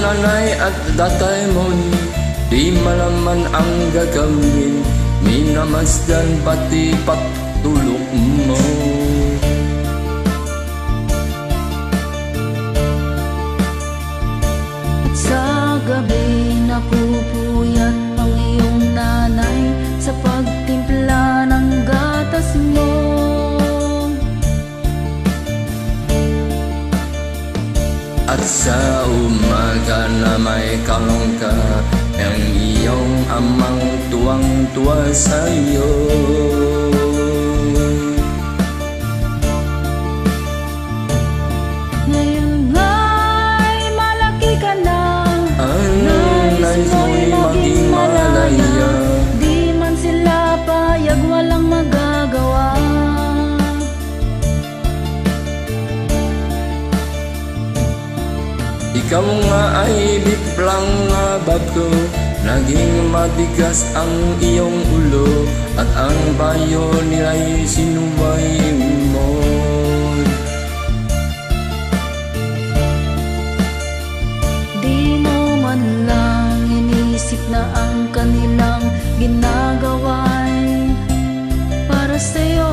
nanay at tatay mo, di malaman ang gagawin, minamasdan pati pagtulog mo. At sa gabi napupuyat ang iyong nanay sa pagtimpla ng gatas mo. At sa umaga na may kalong ka, ang iyong amang tuwang-tuwa sa'yo. Ngayon nga'y malaki ka na, Ang nais mo'y maging malaya, di man sila payag, walang magagawa. Ikaw nga ay biglang bago, naging matigas ang iyong ulo, at ang bayo nila'y sinuway mo. Di mo man lang inisip na ang kanilang ginagawa'y para sa'yo.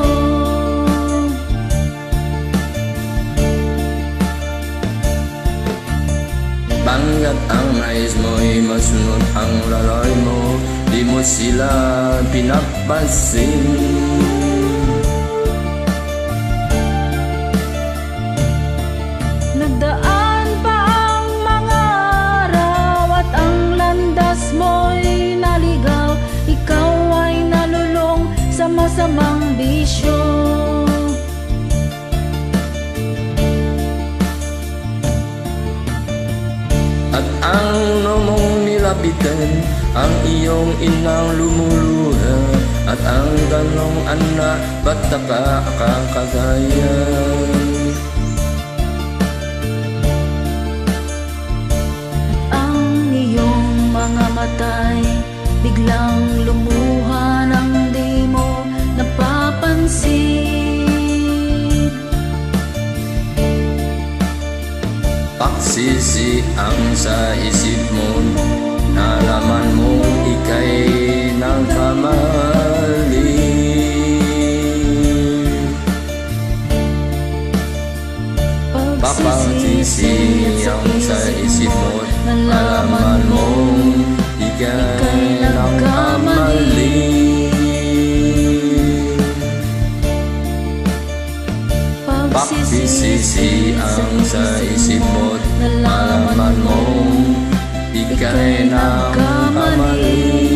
Banggat ang nais mo'y masunod ang lalay mo, di mo sila pinapansin. Nagdaan pa ang mga araw at ang landas mo'y naligaw, ikaw ay nalulong sa masamang bisyo. At ang nomong nilapitan, ang iyong inang lumuluha, at ang tanong, anak, ba't ka kakagaya? Ang iyong mga mata'y biglang lumuha nang di mo napapansin. Pagsisi ang sa isip mo, nalaman mo ika'y nagkamali. Pagsisi ang sa isip mo, nalaman mo ika'y nagkamali. Pagsisisi ang sa isip mo, nalaman mo ika'y nagkamali.